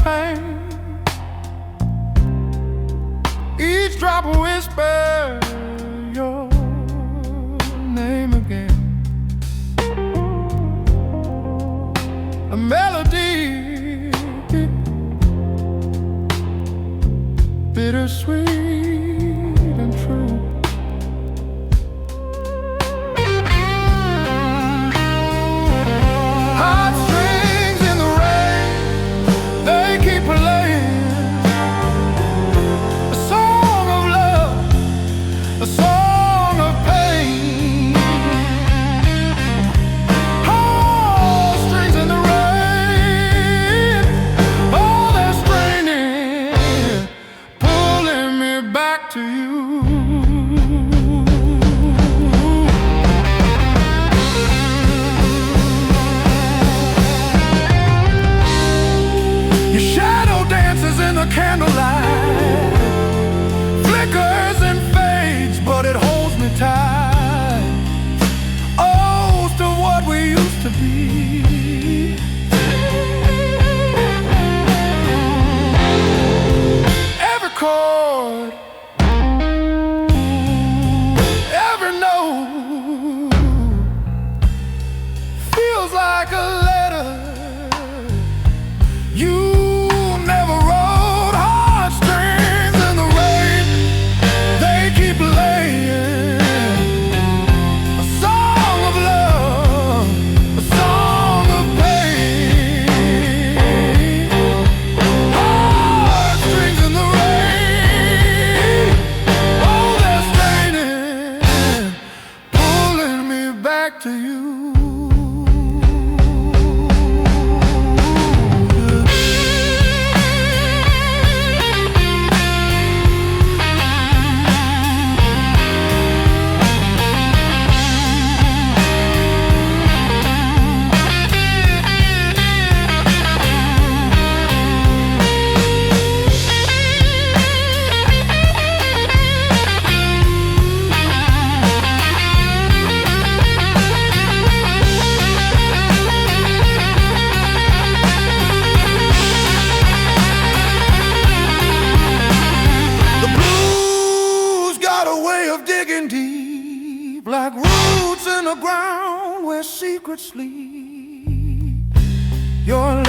pain. Each drop will whisper your name again. A melody, bittersweet and true. Heartstrings in the rain, they keep playing. A song of love, a song of pain. Heartstrings in the rain, oh, they're straining, pulling me back to you. Your shadow dances in the candlelight, flickers and fades, but it holds me tight. Oh, to what we used to be. Every chord, every note feels like a letter you never wrote. Heartstrings in the rain, they keep laying. A song of love, a song of pain. Heartstrings in the rain, oh, they're straining, pulling me back to you. The blues got a way of digging deep, like roots in the ground where secrets sleep. Your